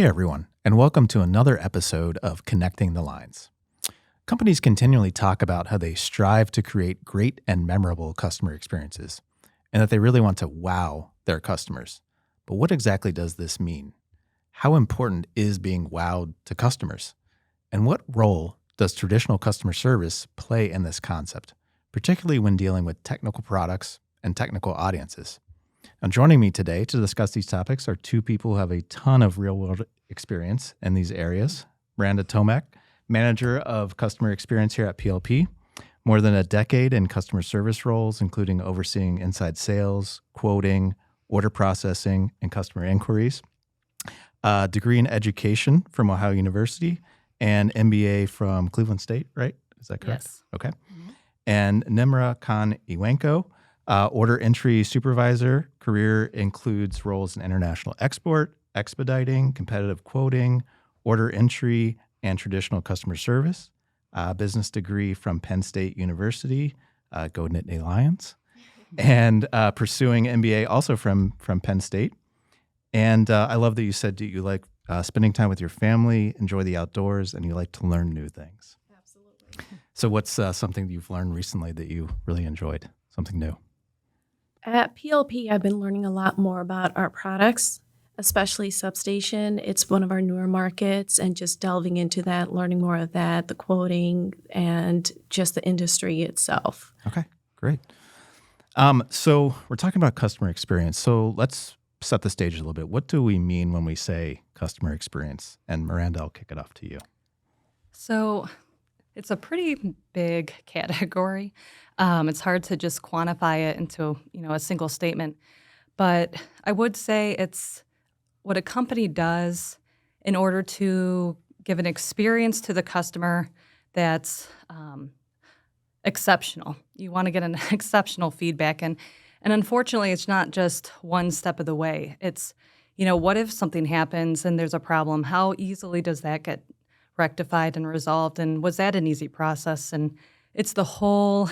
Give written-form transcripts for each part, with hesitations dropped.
Hey everyone, and welcome to another episode of Connecting the Lines. Companies continually talk about how they strive to create great and memorable customer experiences, and that they really want to wow their customers. But what exactly does this mean? How important is being wowed to customers? And what role does traditional customer service play in this concept, particularly when dealing with technical products and technical audiences? Now, joining me today to discuss these topics are two people who have a ton of real-world experience in these areas. Miranda Tomac, Manager of Customer Experience here at PLP, more than a decade in customer service roles, including overseeing inside sales, quoting, order processing, and customer inquiries. A degree in education from Ohio University and MBA from Cleveland State, right? Is that correct? Yes. Okay. Mm-hmm. And Nimra Khan-Ewanko, order entry supervisor. Career includes roles in international export, expediting, competitive quoting, order entry, and traditional customer service. Business degree from Penn State University, go Nittany Lions, and pursuing MBA also from Penn State. And I love that you said that you like spending time with your family, enjoy the outdoors, and you like to learn new things. Absolutely. So what's something that you've learned recently that you really enjoyed, something new? At PLP, I've been learning a lot more about our products, especially Substation. It's one of our newer markets, and just delving into that, learning more of that, the quoting, and just the industry itself. Okay, great. So we're talking about customer experience. So let's set the stage a little bit. What do we mean when we say customer experience? And Miranda, I'll kick it off to you. So it's a pretty big category. It's hard to just quantify it into, a single statement. But I would say it's what a company does in order to give an experience to the customer that's exceptional. You want to get an exceptional feedback. And unfortunately, it's not just one step of the way. It's, what if something happens and there's a problem? How easily does that get rectified and resolved? And was that an easy process? And it's the whole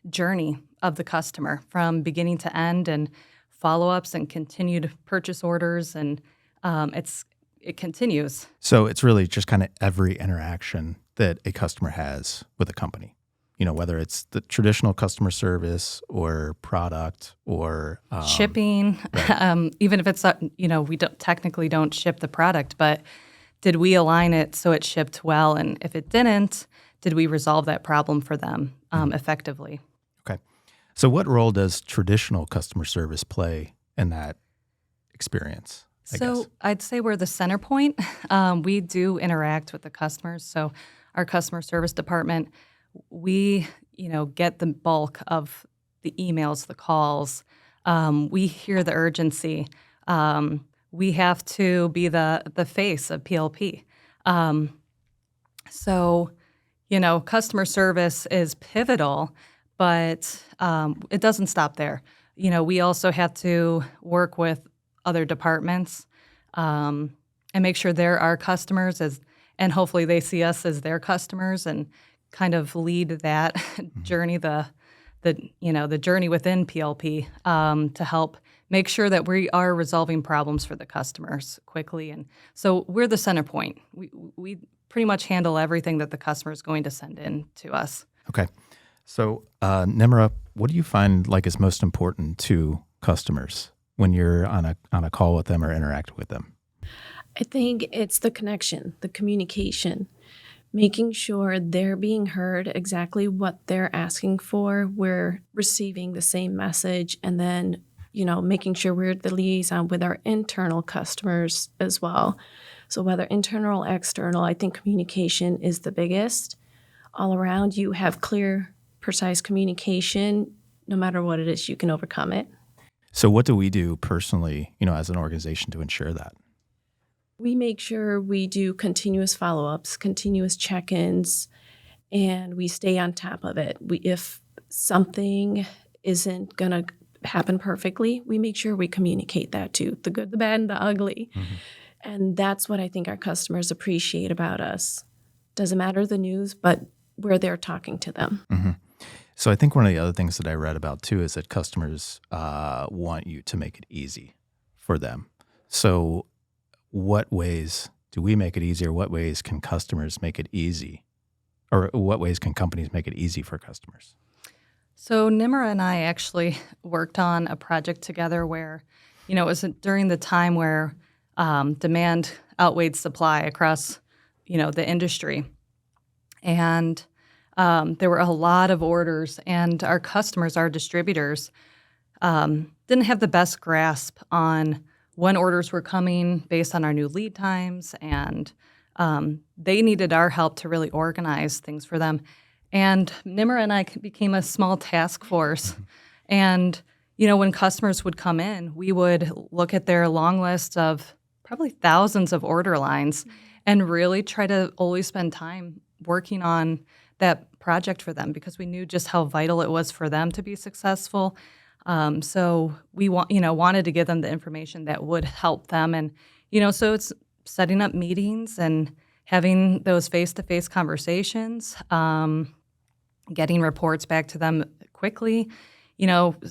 journey of the customer from beginning to end, and follow-ups and continued purchase orders, and it continues. So it's really just kind of every interaction that a customer has with a company, whether it's the traditional customer service or product or shipping, right. Even if it's, we technically don't ship the product, but did we align it so it shipped well? And if it didn't, did we resolve that problem for them effectively? Okay. So what role does traditional customer service play in that experience? I'd say we're the center point. We do interact with the customers. So our customer service department, we, get the bulk of the emails, the calls. We hear the urgency. We have to be the face of PLP. Customer service is pivotal, but it doesn't stop there. We also have to work with other departments and make sure they're our customers, and hopefully they see us as their customers, and kind of lead that journey, the journey within PLP to help make sure that we are resolving problems for the customers quickly. And so we're the center point. We pretty much handle everything that the customer is going to send in to us. Okay. So, Nimra, what do you find like is most important to customers when you're on a call with them or interact with them? I think it's the connection, the communication, making sure they're being heard exactly what they're asking for. We're receiving the same message, and then, making sure we're the liaison with our internal customers as well. So whether internal or external, I think communication is the biggest. All around, you have clear, precise communication. No matter what it is, you can overcome it. So what do we do personally, as an organization to ensure that? We make sure we do continuous follow-ups, continuous check-ins, and we stay on top of it. If something isn't going to happen perfectly, we make sure we communicate that too, the good, the bad, and the ugly. Mm-hmm. And that's what I think our customers appreciate about us. Doesn't matter the news, but we're there talking to them. Mm-hmm. So I think one of the other things that I read about too is that customers want you to make it easy for them. So what ways do we make it easier? What ways can customers make it easy? Or what ways can companies make it easy for customers? So Nimra and I actually worked on a project together where, it was during the time where demand outweighed supply across, the industry. And there were a lot of orders, and our customers, our distributors, didn't have the best grasp on when orders were coming based on our new lead times, and they needed our help to really organize things for them. And Nimra and I became a small task force. And, when customers would come in, we would look at their long list of probably thousands of order lines and really try to always spend time working on that project for them because we knew just how vital it was for them to be successful. So we wanted to give them the information that would help them. And, so it's setting up meetings and having those face-to-face conversations, getting reports back to them quickly,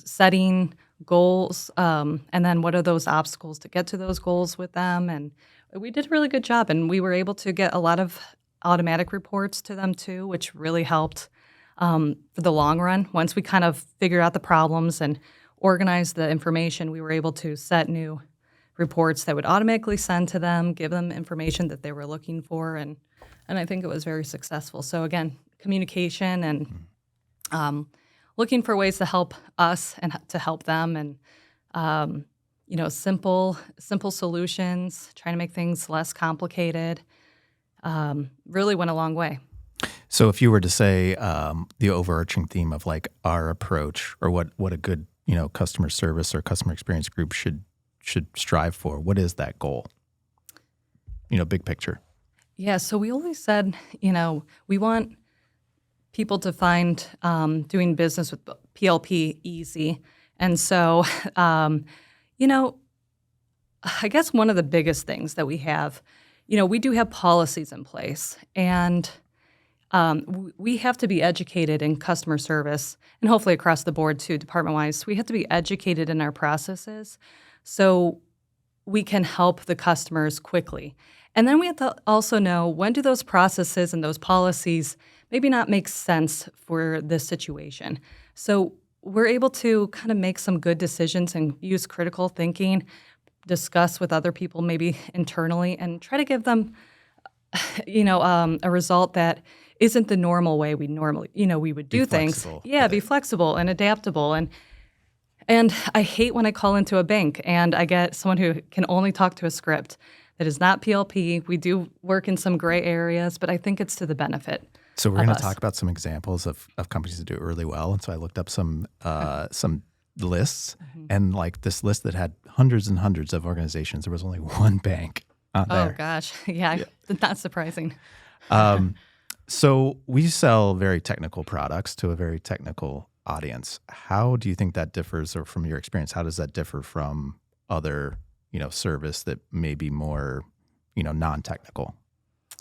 setting goals, and then what are those obstacles to get to those goals with them. And we did a really good job, and we were able to get a lot of automatic reports to them too, which really helped for the long run. Once we kind of figured out the problems and organized the information, we were able to set new reports that would automatically send to them, give them information that they were looking for, and I think it was very successful. So again, communication and looking for ways to help us and to help them, and simple solutions, trying to make things less complicated, really went a long way. So if you were to say the overarching theme of like our approach or what a good customer service or customer experience group should strive for, what is that goal? Big picture. Yeah, so we always said, we want people to find doing business with PLP easy. And so, I guess one of the biggest things that we have, we do have policies in place, and we have to be educated in customer service, and hopefully across the board too, department-wise. We have to be educated in our processes so we can help the customers quickly. And then we have to also know when do those processes and those policies maybe not make sense for this situation. So we're able to kind of make some good decisions and use critical thinking, discuss with other people maybe internally, and try to give them, a result that isn't the normal way we normally, we would do things. Yeah, be flexible and adaptable. And I hate when I call into a bank and I get someone who can only talk to a script that is not PLP. We do work in some gray areas, but I think it's to the benefit. So we're going to talk about some examples of companies that do it really well. And so I looked up some lists, and like this list that had hundreds and hundreds of organizations, there was only one bank on there. Oh gosh, yeah. Not surprising. So we sell very technical products to a very technical audience. How do you think that differs, or from your experience, how does that differ from other, service that may be more, non-technical?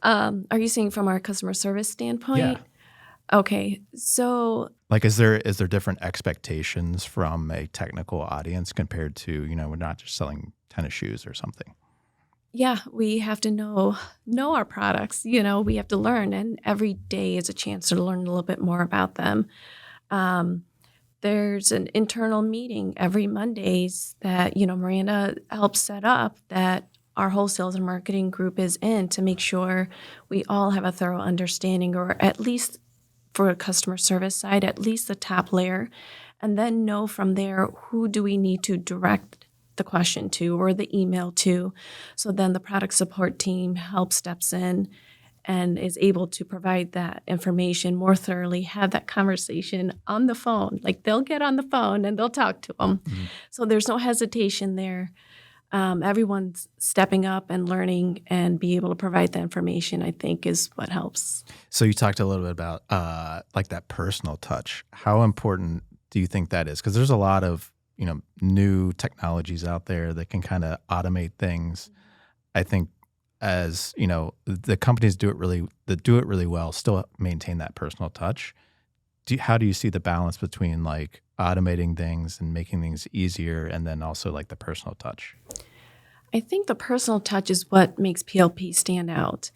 Are you saying from our customer service standpoint? Yeah. Okay, so like, is there different expectations from a technical audience compared to, we're not just selling tennis shoes or something? yeah, we have to know our products. We have to learn, and every day is a chance to learn a little bit more about them. There's an internal meeting every Mondays that, Miranda helps set up, that our wholesale and marketing group is in, to make sure we all have a thorough understanding, or at least for a customer service side, at least the top layer, and then know from there who do we need to direct the question to or the email to. So then the product support team steps in and is able to provide that information more thoroughly, have that conversation on the phone. Like, they'll get on the phone and they'll talk to them. Mm-hmm. So there's no hesitation there. Everyone's stepping up and learning and be able to provide the information, I think, is what helps. So you talked a little bit about like that personal touch. How important do you think that is? Because there's a lot of new technologies out there that can kind of automate things. I think as the companies do it really well, still maintain that personal touch. How do you see the balance between like automating things and making things easier, and then also like the personal touch? I think the personal touch is what makes PLP stand out.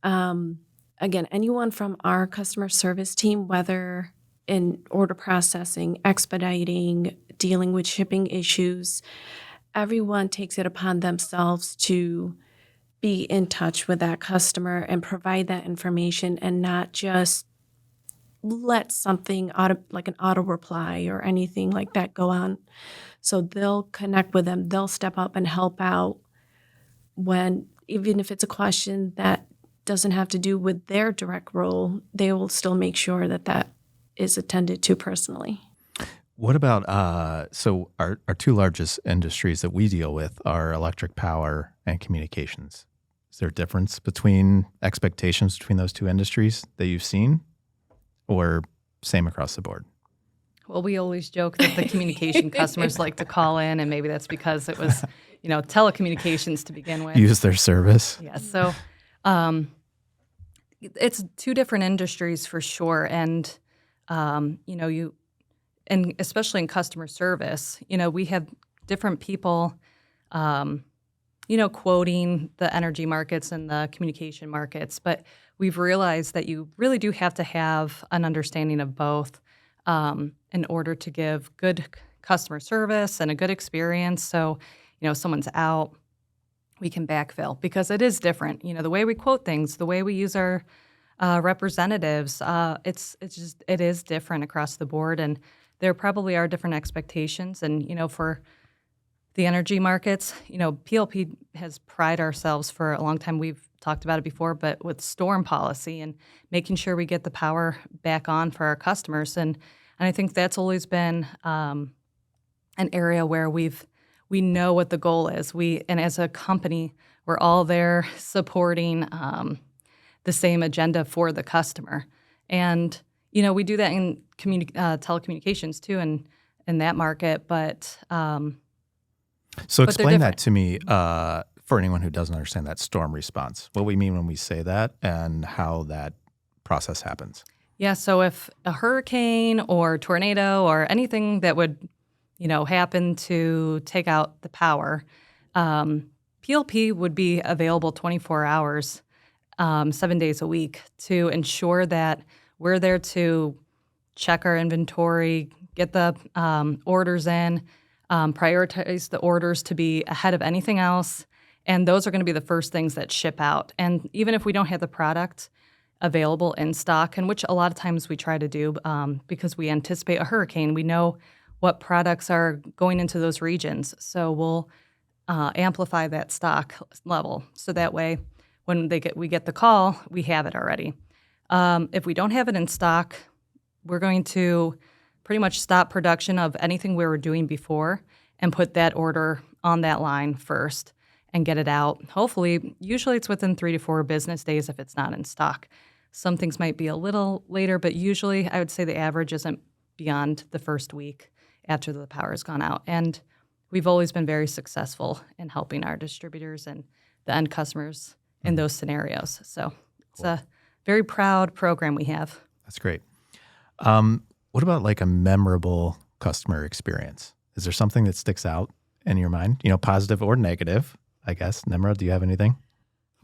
Again, anyone from our customer service team, whether in order processing, expediting, dealing with shipping issues, everyone takes it upon themselves to be in touch with that customer and provide that information and not just let something like an auto reply or anything like that go on. So they'll connect with them. They'll step up and help out when, even if it's a question that doesn't have to do with their direct role, they will still make sure that that is attended to personally. What about, so our two largest industries that we deal with are electric power and communications. Is there a difference between expectations between those two industries that you've seen, or same across the board? Well, we always joke that the communication customers like to call in, and maybe that's because it was, telecommunications to begin with. Use their service? Yeah, so it's two different industries for sure, and and especially in customer service, we have different people, quoting the energy markets and the communication markets, but we've realized that you really do have to have an understanding of both in order to give good customer service and a good experience. So, someone's out, we can backfill because it is different. The way we quote things, the way we use our representatives, it is different across the board, and there probably are different expectations. And for the energy markets, PLP has prided ourselves for a long time. We've talked about it before, but with storm policy and making sure we get the power back on for our customers, and I think that's always been an area where we know what the goal is. And as a company, we're all there supporting the same agenda for the customer. And, we do that in telecommunications too, and in that market. But so explain that to me for anyone who doesn't understand that storm response, what we mean when we say that and how that process happens. Yeah, so if a hurricane or tornado or anything that would happen to take out the power, PLP would be available 24 hours, 7 days a week to ensure that we're there to check our inventory, get the orders in, prioritize the orders to be ahead of anything else, and those are going to be the first things that ship out. And even if we don't have the product available in stock, and which a lot of times we try to do because we anticipate a hurricane, we know what products are going into those regions. So we'll amplify that stock level. So that way, when we get the call, we have it already. If we don't have it in stock, we're going to pretty much stop production of anything we were doing before and put that order on that line first and get it out. Hopefully, usually it's within 3 to 4 business days if it's not in stock. Some things might be a little later, but usually I would say the average isn't beyond the first week after the power has gone out. And we've always been very successful in helping our distributors and the end customers in those scenarios. So it's a very proud program we have. That's great. What about like a memorable customer experience? Is there something that sticks out in your mind, positive or negative, I guess? Nimra, do you have anything?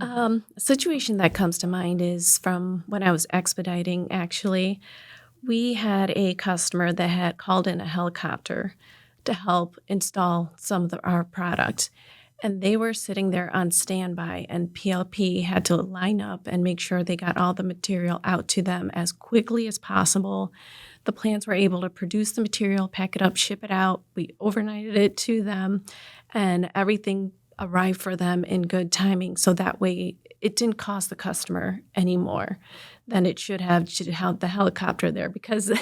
A situation that comes to mind is from when I was expediting, actually. We had a customer that had called in a helicopter to help install some of our product. And they were sitting there on standby, and PLP had to line up and make sure they got all the material out to them as quickly as possible. The plants were able to produce the material, pack it up, ship it out. We overnighted it to them, and everything arrived for them in good timing. So that way it didn't cost the customer any more than it should have the helicopter there, because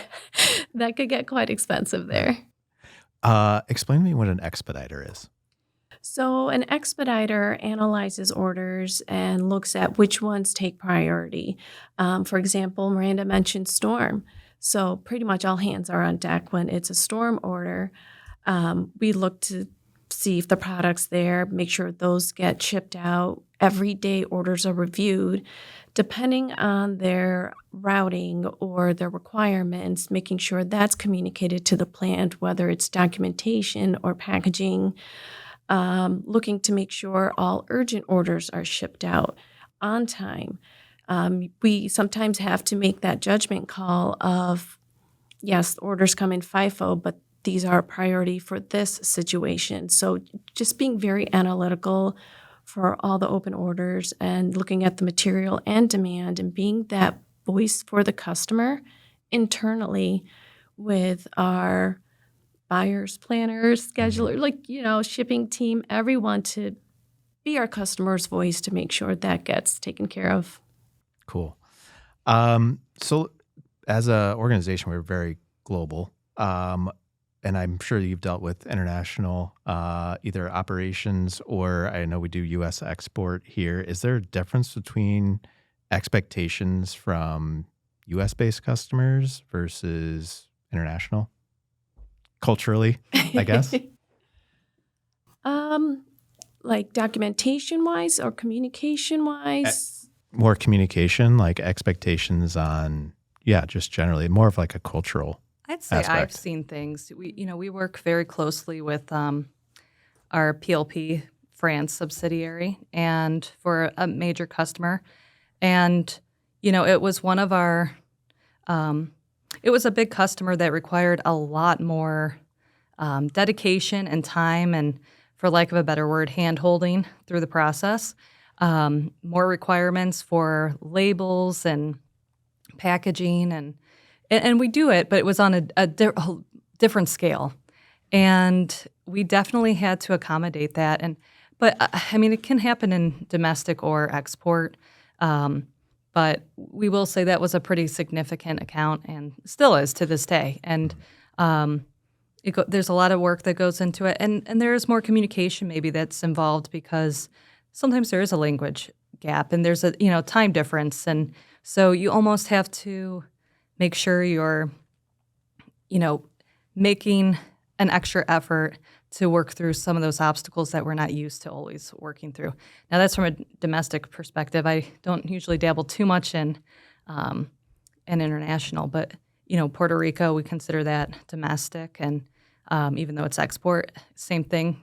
that could get quite expensive there. Explain to me what an expediter is. So an expediter analyzes orders and looks at which ones take priority. For example, Miranda mentioned storm. So pretty much all hands are on deck when it's a storm order. We look to see if the product's there, make sure those get shipped out. Every day orders are reviewed. Depending on their routing or their requirements, making sure that's communicated to the plant, whether it's documentation or packaging. looking to make sure all urgent orders are shipped out on time. We sometimes have to make that judgment call of, yes, orders come in FIFO, but these are a priority for this situation. So just being very analytical for all the open orders and looking at the material and demand and being that voice for the customer internally with our buyers, planners, schedulers, shipping team, everyone to be our customer's voice to make sure that gets taken care of. Cool. So as an organization, we're very global. And I'm sure you've dealt with international either operations or I know we do U.S. export here. Is there a difference between expectations from U.S.-based customers versus international? Culturally, I guess? Like documentation-wise or communication-wise? More communication, like expectations on, just generally, more of like a cultural I'd say aspect. I've seen things. We work very closely with our PLP France subsidiary and for a major customer. And, it was one of our it was a big customer that required a lot more dedication and time and, for lack of a better word, hand-holding through the process. More requirements for labels and packaging and we do it, but it was on a different scale. And we definitely had to accommodate that. But it can happen in domestic or export. But we will say that was a pretty significant account and still is to this day. And there's a lot of work that goes into it. And there is more communication maybe that's involved because sometimes there is a language gap and there's a time difference. And so you almost have to make sure you're, making an extra effort to work through some of those obstacles that we're not used to always working through. Now, that's from a domestic perspective. I don't usually dabble too much in international, but, Puerto Rico, we consider that domestic. And even though it's export, same thing.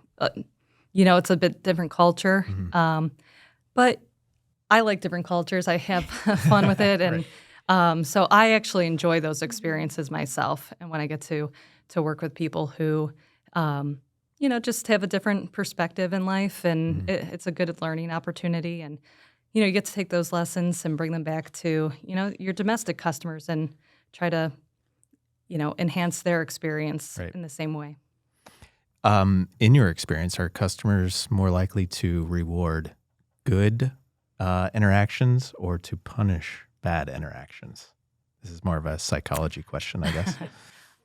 It's a bit different culture. Mm-hmm. But I like different cultures. I have fun with it. And right. So I actually enjoy those experiences myself. And when I get to work with people who, just have a different perspective in life, and it's a good learning opportunity. And, you get to take those lessons and bring them back to, your domestic customers and try to, enhance their experience Right. in the same way. In your experience, are customers more likely to reward good interactions or to punish bad interactions? This is more of a psychology question, I guess.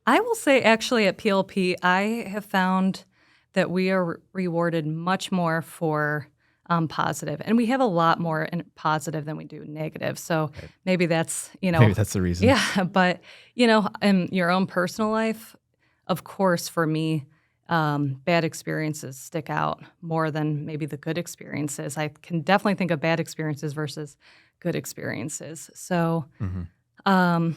I will say, actually, at PLP, I have found that we are rewarded much more for positive, and we have a lot more in positive than we do negative. So Right. maybe that's Maybe that's the reason. yeah. But in your own personal life, of course, for me, bad experiences stick out more than maybe the good experiences. I can definitely think of bad experiences versus good experiences. So. Mm-hmm.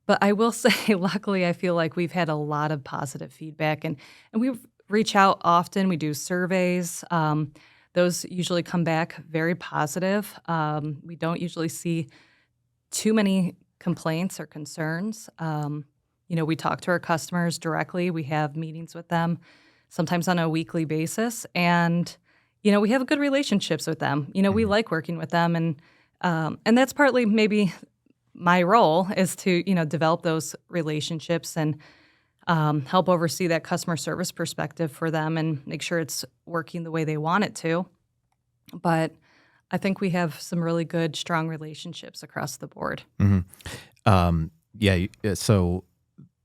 But I will say, luckily, I feel like we've had a lot of positive feedback, and we reach out often. We do surveys. Those usually come back very positive. We don't usually see too many complaints or concerns. We talk to our customers directly. We have meetings with them, sometimes on a weekly basis, and we have good relationships with them. We like working with them, and that's partly maybe my role is to, develop those relationships and help oversee that customer service perspective for them and make sure it's working the way they want it to. But I think we have some really good, strong relationships across the board. Mm-hmm. So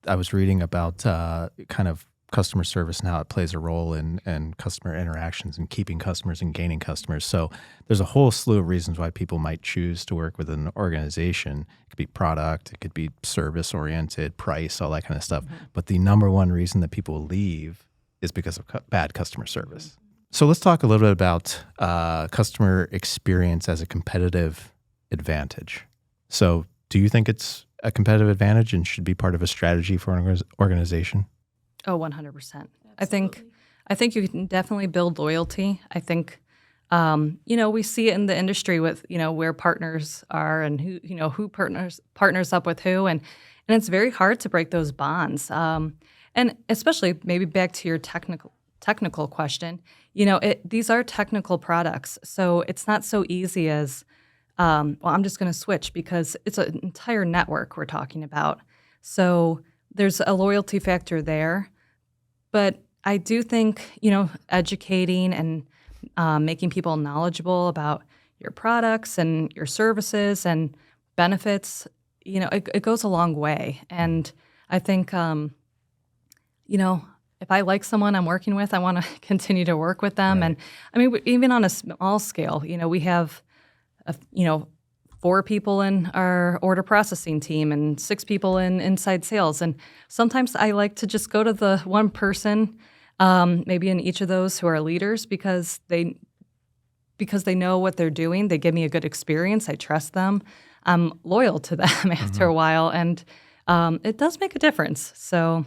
I was reading about kind of customer service and how it plays a role in customer interactions and keeping customers and gaining customers. So there's a whole slew of reasons why people might choose to work with an organization. It could be product, it could be service-oriented, price, all that kind of stuff. Mm-hmm. But the number one reason that people leave is because of bad customer service. Mm-hmm. So let's talk a little bit about customer experience as a competitive advantage. So do you think it's a competitive advantage and should be part of a strategy for an organization? Oh, 100%. I think I think you can definitely build loyalty. I think, we see it in the industry with, where partners are and who partners up with who. And it's very hard to break those bonds. And especially maybe back to your technical question, these are technical products. So it's not so easy as, I'm just going to switch, because it's an entire network we're talking about. So there's a loyalty factor there. But I do think, educating and making people knowledgeable about your products and your services and benefits, it goes a long way. And I think, if I like someone I'm working with, I want to continue to work with them. Right. And I mean, even on a small scale, we have, 4 people in our order processing team and 6 people in inside sales. And sometimes I like to just go to the one person, maybe in each of those, who are leaders, because they know what they're doing. They give me a good experience. I trust them. I'm loyal to them after a while, and it does make a difference. So,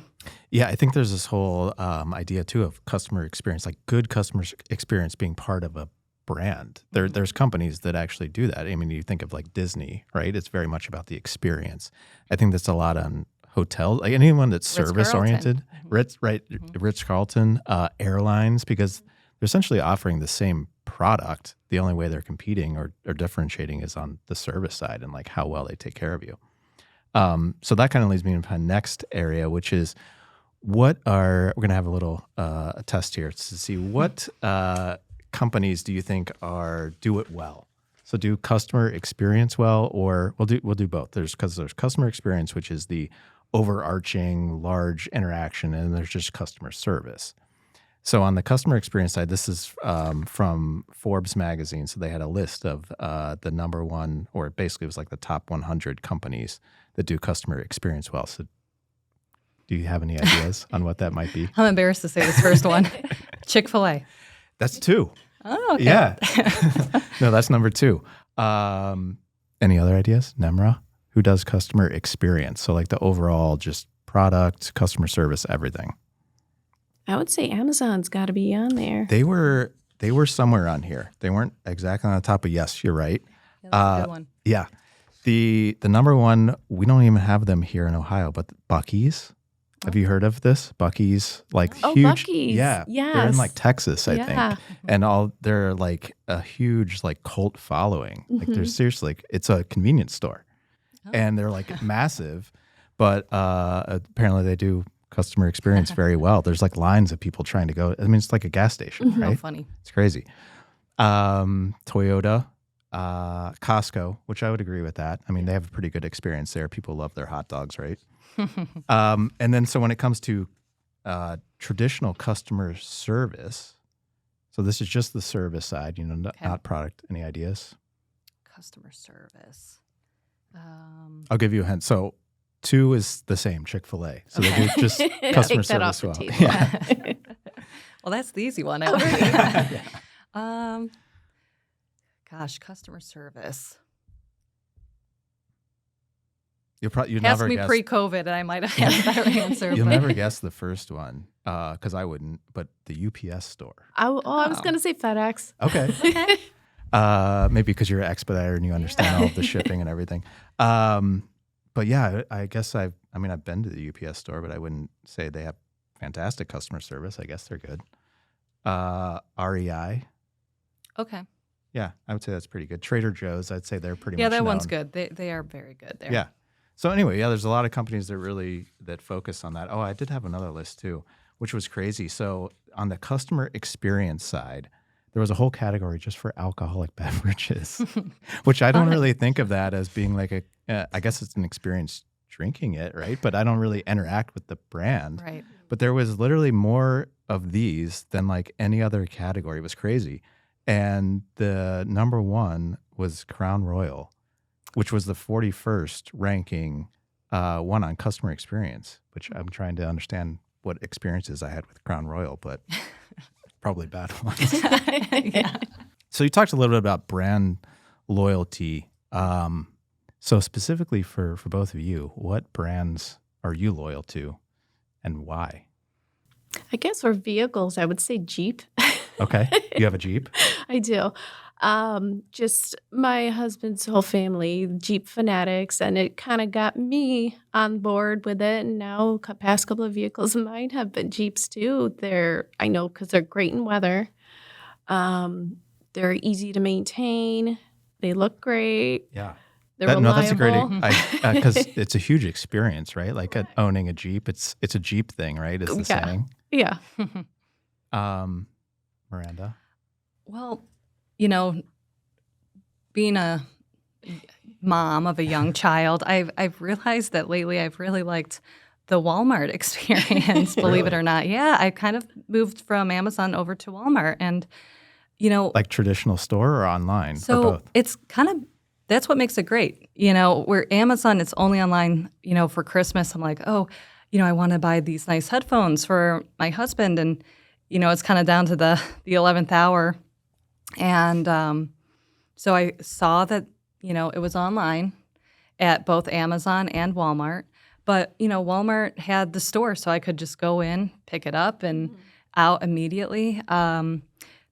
Yeah, I think there's this whole idea too of customer experience, like good customer experience being part of a brand. There's companies that actually do that. I mean, you think of like Disney, right? It's very much about the experience. I think that's a lot on hotels, like anyone that's service oriented, Ritz-Carlton, airlines, because they're essentially offering the same product. The only way they're competing or differentiating is on the service side and like how well they take care of you. So that kind of leads me into my next area, which is we're going to have a little a test here to see what companies do you think do it well. So do customer experience well, or we'll do both. There's customer experience, which is the overarching large interaction, and there's just customer service. So on the customer experience side, this is from Forbes magazine. So they had a list of the number one, or basically it was like the top 100 companies that do customer experience well. So do you have any ideas on what that might be? I'm embarrassed to say this first one. Chick-fil-A. That's 2. Oh, okay. Yeah. No, that's number 2. Any other ideas? Nimra? Who does customer experience? So like the overall just product, customer service, everything. I would say Amazon's got to be on there. They were somewhere on here. They weren't exactly on the top, but yes, you're right. Yeah, that's a good one. Yeah. The number one, we don't even have them here in Ohio, but Buc-ee's. Have you heard of this? Buc-ee's, like huge. Buc-ee's. Yeah. Yes. They're in like Texas, I Yeah. think. And they're like a huge like cult following. Like they're seriously, it's a convenience store. And they're like massive, but apparently they do customer experience very well. There's like lines of people trying to go. I mean, it's like a gas station, right? How funny. It's crazy. Toyota, Costco, which I would agree with that. I mean, they have a pretty good experience there. People love their hot dogs, right? And then so when it comes to traditional customer service, so this is just the service side, not product. Any ideas? Customer service. I'll give you a hint. So 2 is the same, Chick-fil-A. So they do just customer Take that off service the well. table. Yeah. Well, that's the easy one. Gosh, customer service. You'd Ask never me guess. pre-COVID, and I might have had a better answer. You'll but- never guess the first one because I wouldn't. But the UPS store. I was going to say FedEx. Okay. Maybe because you're an expediter and you understand all of the shipping and everything. But yeah, I guess I've been to the UPS store, but I wouldn't say they have fantastic customer service. I guess they're good. REI. Okay. Yeah, I would say that's pretty good. Trader Joe's, I'd say they're pretty Yeah, much that one's known. good. They are very good there. Yeah. So anyway, yeah, there's a lot of companies that focus on that. Oh, I did have another list too, which was crazy. So on the customer experience side, there was a whole category just for alcoholic beverages, which I don't really think of that as being like I guess it's an experience drinking it, right? But I don't really interact with the brand. Right. But there was literally more of these than like any other category. It was crazy. And the number 1 was Crown Royal, which was the 41st ranking one on customer experience, which I'm trying to understand what experiences I had with Crown Royal, but probably bad ones. Yeah. So you talked a little bit about brand loyalty. So specifically for both of you, what brands are you loyal to and why? I guess for vehicles, I would say Jeep. Okay. You have a Jeep? I do. Just my husband's whole family, Jeep fanatics, and it kind of got me on board with it. And now, past couple of vehicles of mine have been Jeeps too. I know because they're great in weather. They're easy to maintain. They look great. Yeah. They're No, that's a great, reliable. because it's a huge experience, right? Like owning a Jeep, it's a Jeep thing, right? Is the Yeah. saying. Yeah. Miranda? Well, you know, being a mom of a young child, I've realized that lately I've really liked the Walmart experience, believe it Really? or not. Yeah, I kind of moved from Amazon over to Walmart, and Like traditional store or online or so both? it's kind of that's what makes it great. Where Amazon, it's only online, for Christmas. I'm like, oh, I want to buy these nice headphones for my husband. And, it's kind of down to the 11th hour. And so I saw that, it was online at both Amazon and Walmart. But, Walmart had the store, so I could just go in, pick it up, and out immediately.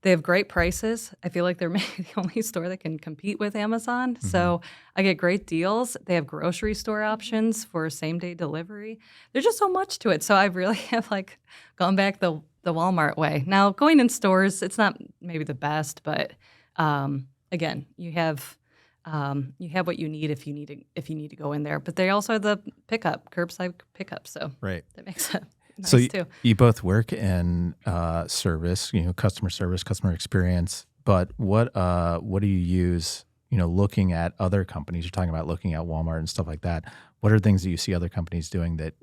They have great prices. I feel like they're maybe the only store that can compete with Amazon. So I get great deals. They have grocery store options for same-day delivery. There's just so much to it. So I really have gone back the Walmart way. Now, going in stores, it's not maybe the best, but again, you have what you need if you need to go in there. But they also have the curbside pickup. So Right. that makes it nice So too. you both work in service, customer service, customer experience. But what do you use? Looking at other companies, you're talking about looking at Walmart and stuff like that. What are things that you see other companies doing that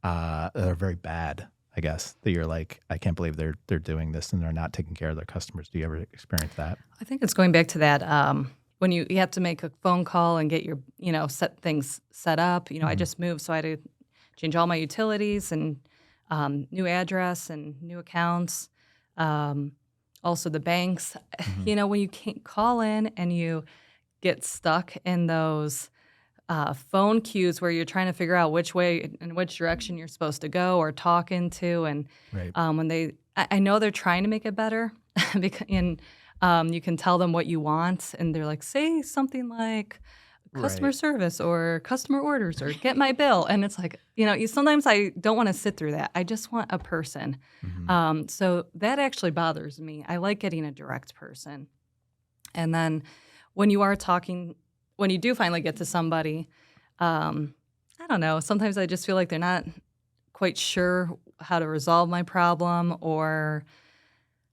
that are very bad? I guess that you're like, I can't believe they're doing this and they're not taking care of their customers. Do you ever experience that? I think it's going back to that when you have to make a phone call and get your set things set up. I just moved, so I had to change all my utilities and new address and new accounts. Also the banks. When you can't call in and you get stuck in those phone queues where you're trying to figure out which way and which direction you're supposed to go or talk into, and Right. when I know they're trying to make it better, and you can tell them what you want, and they're like, say something like customer Right. service or customer orders or get my bill. And it's like, sometimes I don't want to sit through that. I just want a person. So that actually bothers me. I like getting a direct person. And then when you do finally get to somebody, I don't know, sometimes I just feel like they're not quite sure how to resolve my problem, or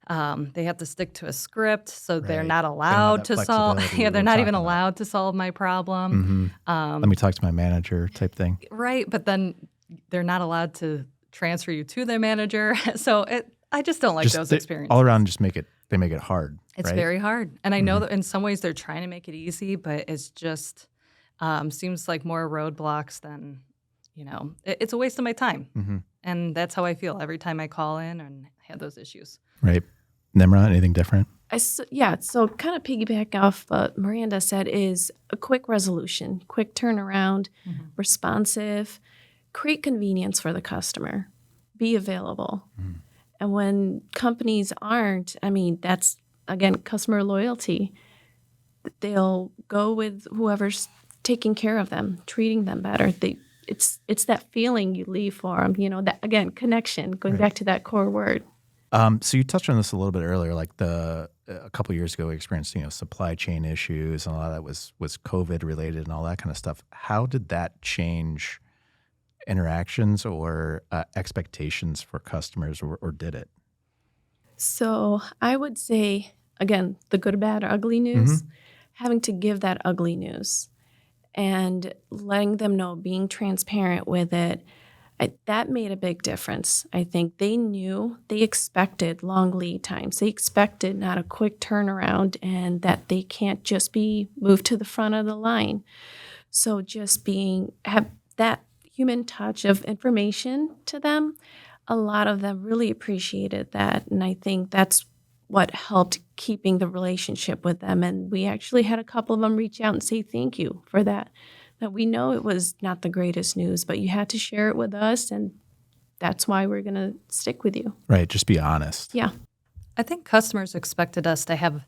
they have to stick to a script, so they're Right. not They don't have allowed that to solve. flexibility Yeah, we they're were not even talking about. allowed to solve my problem. Let me talk to my manager type thing. Right, but then they're not allowed to transfer you to their manager. So I just don't like those experiences. All around, they make it hard. It's right? very hard. And I know that in some ways they're trying to make it easy, but it's just seems like more roadblocks than, it's a waste of my time. And that's how I feel every time I call in and have those issues. Right. Nimra, anything different? So kind of piggyback off what Miranda said is a quick resolution, quick turnaround, responsive, create convenience for the customer, be available. And when companies aren't, that's, again, customer loyalty. They'll go with whoever's taking care of them, treating them better. It's that feeling you leave for them, that, again, connection, going back to that core word. So you touched on this a little bit earlier, like a couple of years ago, we experienced, supply chain issues, and a lot of that was COVID related and all that kind of stuff. How did that change interactions or expectations for customers, or did it? So I would say, again, the good, bad, or ugly news, having to give that ugly news and letting them know, being transparent with it, that made a big difference. I think they expected long lead times. They expected not a quick turnaround, and that they can't just be moved to the front of the line. So just have that human touch of information to them, a lot of them really appreciated that. And I think that's what helped keeping the relationship with them. And we actually had a couple of them reach out and say thank you for that. That we know it was not the greatest news, but you had to share it with us, and that's why we're going to stick with you. Right. Just be honest. Yeah. I think customers expected us to have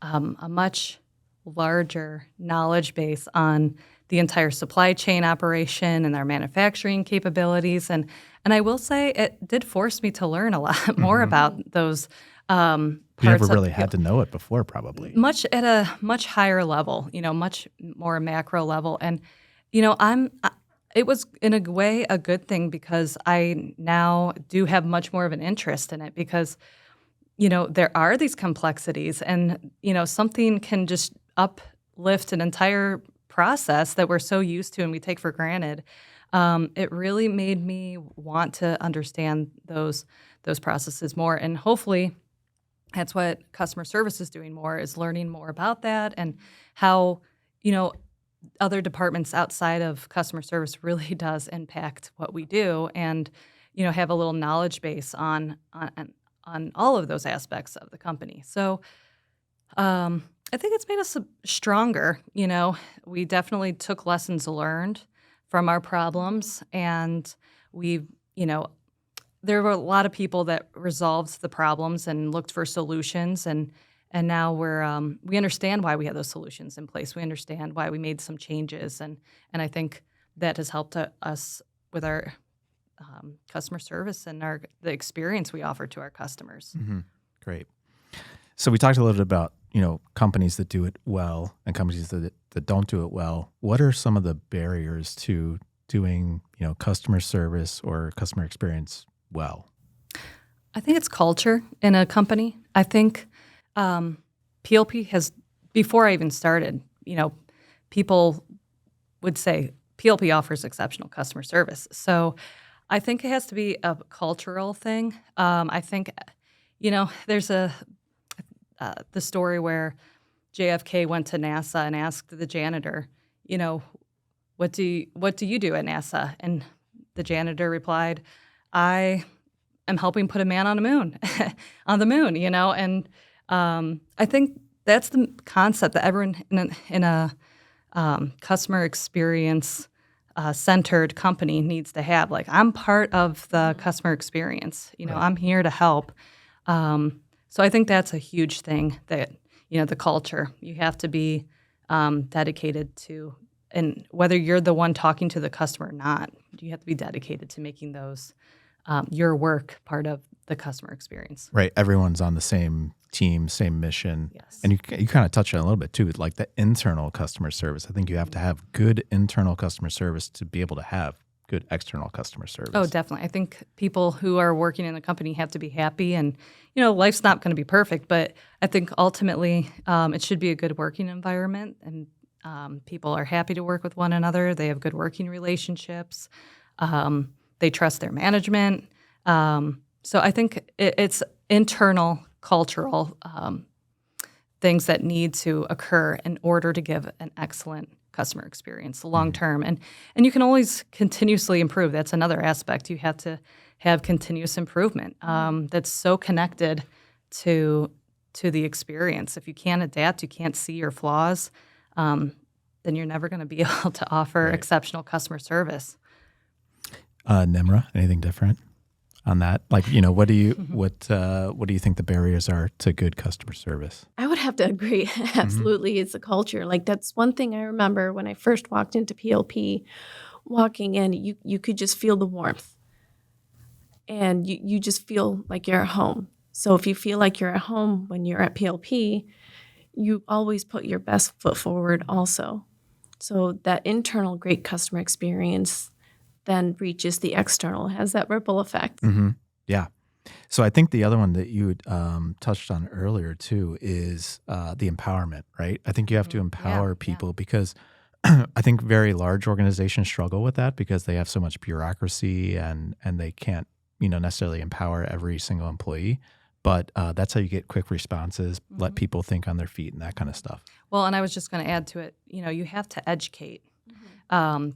a much larger knowledge base on the entire supply chain operation and our manufacturing capabilities. And I will say it did force me to learn a lot more about those parts. You never really had to know it before, probably. Much at a much higher level, much more macro level. And, it was in a way a good thing because I now do have much more of an interest in it because, there are these complexities and, something can just uplift an entire process that we're so used to and we take for granted. It really made me want to understand those processes more. And hopefully that's what customer service is doing more, is learning more about that and how, other departments outside of customer service really does impact what we do and, have a little knowledge base on all of those aspects of the company. So I think it's made us stronger. We definitely took lessons learned from our problems, and we, there were a lot of people that resolved the problems and looked for solutions, and now we understand why we had those solutions in place. We understand why we made some changes, and I think that has helped us with our customer service and the experience we offer to our customers. Mm-hmm. Great. So we talked a little bit about companies that do it well and companies that don't do it well. What are some of the barriers to doing customer service or customer experience well? I think it's culture in a company. I think PLP has, before I even started, people would say PLP offers exceptional customer service. So I think it has to be a cultural thing. I think, there's the story where JFK went to NASA and asked the janitor, what do you do at NASA? And the janitor replied, I am helping put a man on the moon, And I think that's the concept that everyone in a customer experience centered company needs to have. Like, I'm part of the customer experience. Right. I'm here to help. So I think that's a huge thing that, the culture, you have to be dedicated to, and whether you're the one talking to the customer or not, you have to be dedicated to making those, your work part of the customer experience. Right. Everyone's on the same team, same mission. Yes. And you kind of touched on it a little bit too, like the internal customer service. I think you have to have good internal customer service to be able to have good external customer service. Oh, definitely. I think people who are working in the company have to be happy, and life's not going to be perfect, but I think ultimately it should be a good working environment, and people are happy to work with one another. They have good working relationships. They trust their management. So I think it's internal cultural things that need to occur in order to give an excellent customer experience long term. And you can always continuously improve. That's another aspect. You have to have continuous improvement that's so connected to the experience. If you can't adapt, you can't see your flaws, then you're never going to be able to offer exceptional customer service. Nimra, anything different on that? Like, what do you what do you think the barriers are to good customer service? I would have to agree. Absolutely. It's a culture. Like, that's one thing I remember when I first walked into PLP, walking in, you could just feel the warmth. And you just feel like you're at home. So if you feel like you're at home when you're at PLP, you always put your best foot forward also. So that internal great customer experience then reaches the external, has that ripple effect. Mm-hmm. Yeah. So I think the other one that you touched on earlier too is the empowerment, right? I think you have to empower people because I think very large organizations struggle with that because they have so much bureaucracy and they can't, necessarily empower every single employee. But that's how you get quick responses, let people think on their feet and that kind of stuff. Well, and I was just going to add to it, you have to educate.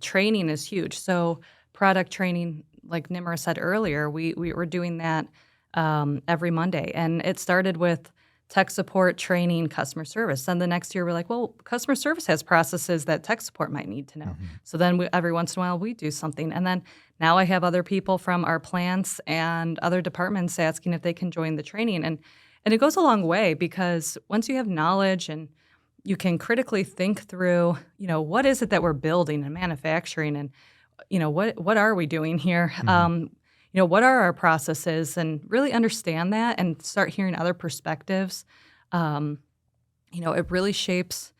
Training is huge. So product training, like Nimra said earlier, we were doing that every Monday. And it started with tech support, training, customer service. Then the next year we're like, well, customer service has processes that tech support might need to know. So then every once in a while we do something. And then now I have other people from our plants and other departments asking if they can join the training. And it goes a long way because once you have knowledge and you can critically think through, what is it that we're building and manufacturing and, what are we doing here? What are our processes and really understand that and start hearing other perspectives. It really shapes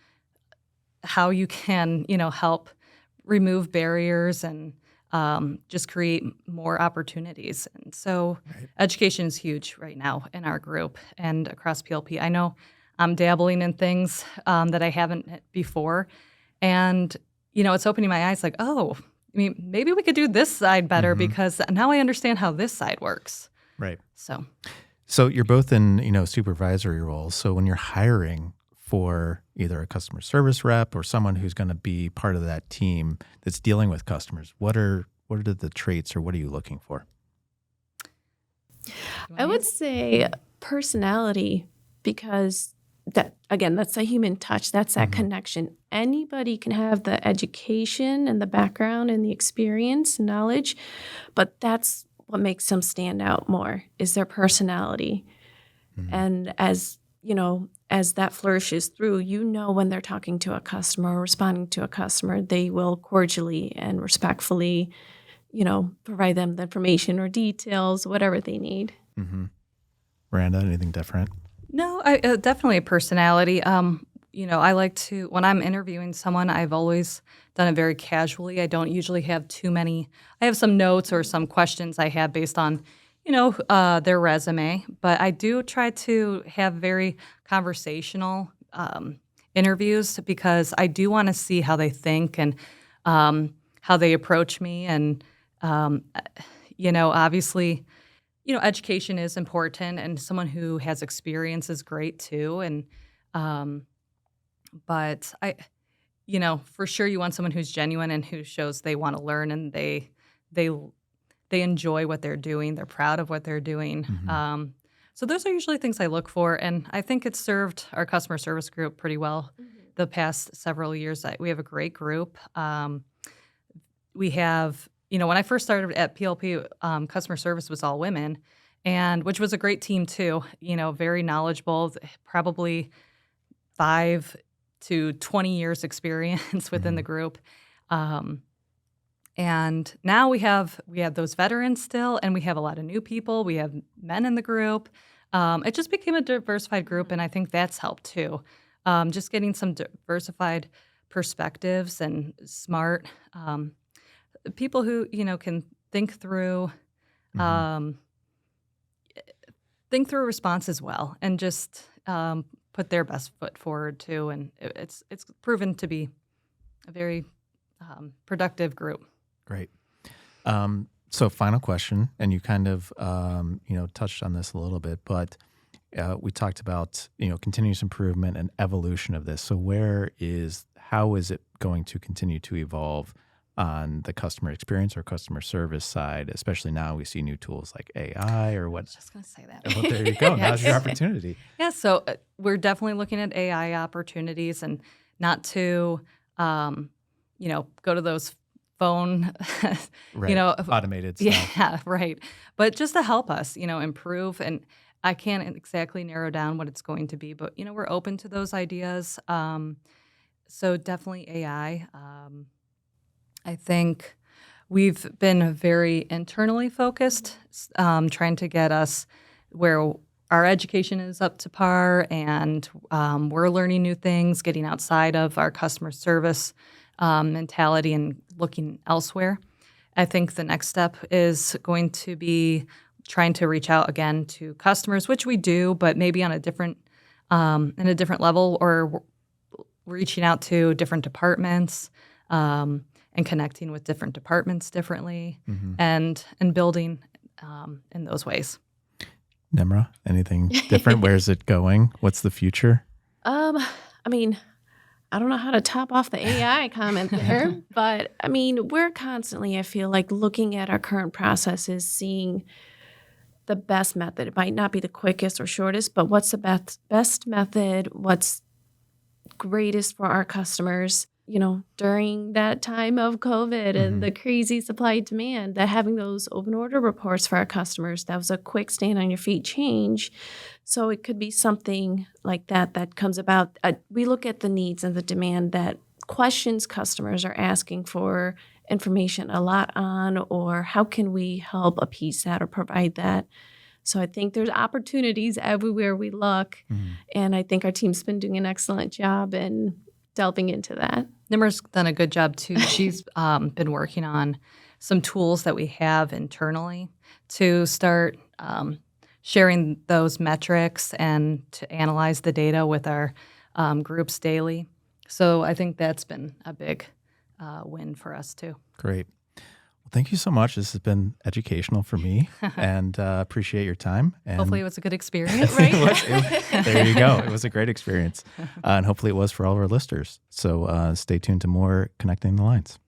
how you can, help remove barriers and just create more opportunities. And so education is huge right now in our group and across PLP. I know I'm dabbling in things that I haven't before. And, it's opening my eyes like, oh, maybe we could do this side better because now I understand how this side works. Right. So you're both in, supervisory roles. So when you're hiring for either a customer service rep or someone who's going to be part of that team that's dealing with customers, what are the traits or what are you looking for? I would say personality, because that's a human touch. That's that connection. Anybody can have the education and the background and the experience and knowledge, but that's what makes them stand out more is their personality. And as that flourishes through, when they're talking to a customer or responding to a customer, they will cordially and respectfully, provide them the information or details, whatever they need. Miranda, anything different? No, I definitely a personality. I like to, when I'm interviewing someone, I've always done it very casually. I don't usually have too many. I have some notes or some questions I have based on, their resume. But I do try to have very conversational interviews because I do want to see how they think and how they approach me. And, obviously, education is important, and someone who has experience is great too. And, but for sure, you want someone who's genuine and who shows they want to learn and they enjoy what they're doing. They're proud of what they're doing. So those are usually things I look for, and I think it's served our customer service group pretty well the past several years. We have a great group. We have. When I first started at PLP, customer service was all women, and which was a great team too. Very knowledgeable, probably 5 to 20 years experience within the group. And now we have those veterans still, and we have a lot of new people. We have men in the group. It just became a diversified group, and I think that's helped too. Just getting some diversified perspectives and smart. People who can think through a response as well, and just put their best foot forward too. And it's proven to be a very productive group. Great. So final question, and you kind of touched on this a little bit, but we talked about continuous improvement and evolution of this. So how is it going to continue to evolve on the customer experience or customer service side, especially now we see new tools like AI or what? I was just going to say that. Well, there you go. Now's your opportunity. Yeah, so we're definitely looking at AI opportunities, and not to, go to those phone, right. Automated stuff. Yeah, right. But just to help us, improve. And I can't exactly narrow down what it's going to be, but, we're open to those ideas. So definitely AI. I think we've been very internally focused, trying to get us where our education is up to par, and we're learning new things, getting outside of our customer service mentality and looking elsewhere. I think the next step is going to be trying to reach out again to customers, which we do, but maybe on a different in a different level, or reaching out to different departments. And connecting with different departments differently, and building in those ways. Nimra, anything different? Where's it going? What's the future? I don't know how to top off the AI comment there, but we're constantly, I feel like, looking at our current processes, seeing the best method? It might not be the quickest or shortest, but what's the best method? What's greatest for our customers? During that time of COVID and the crazy supply demand, that having those open order reports for our customers, that was a quick stand on your feet change. So it could be something like that comes about. We look at the needs and the demand that questions customers are asking for information a lot on, or how can we help appease that or provide that? So I think there's opportunities everywhere we look, and I think our team's been doing an excellent job in delving into that. Nimra's done a good job too. She's been working on some tools that we have internally to start sharing those metrics and to analyze the data with our groups daily. So I think that's been a big win for us too. Great. Well, thank you so much. This has been educational for me, and appreciate your time. And Hopefully it was a good experience. Right? there you go. It was a great experience. And hopefully it was for all of our listeners. So stay tuned to more Connecting the Lines.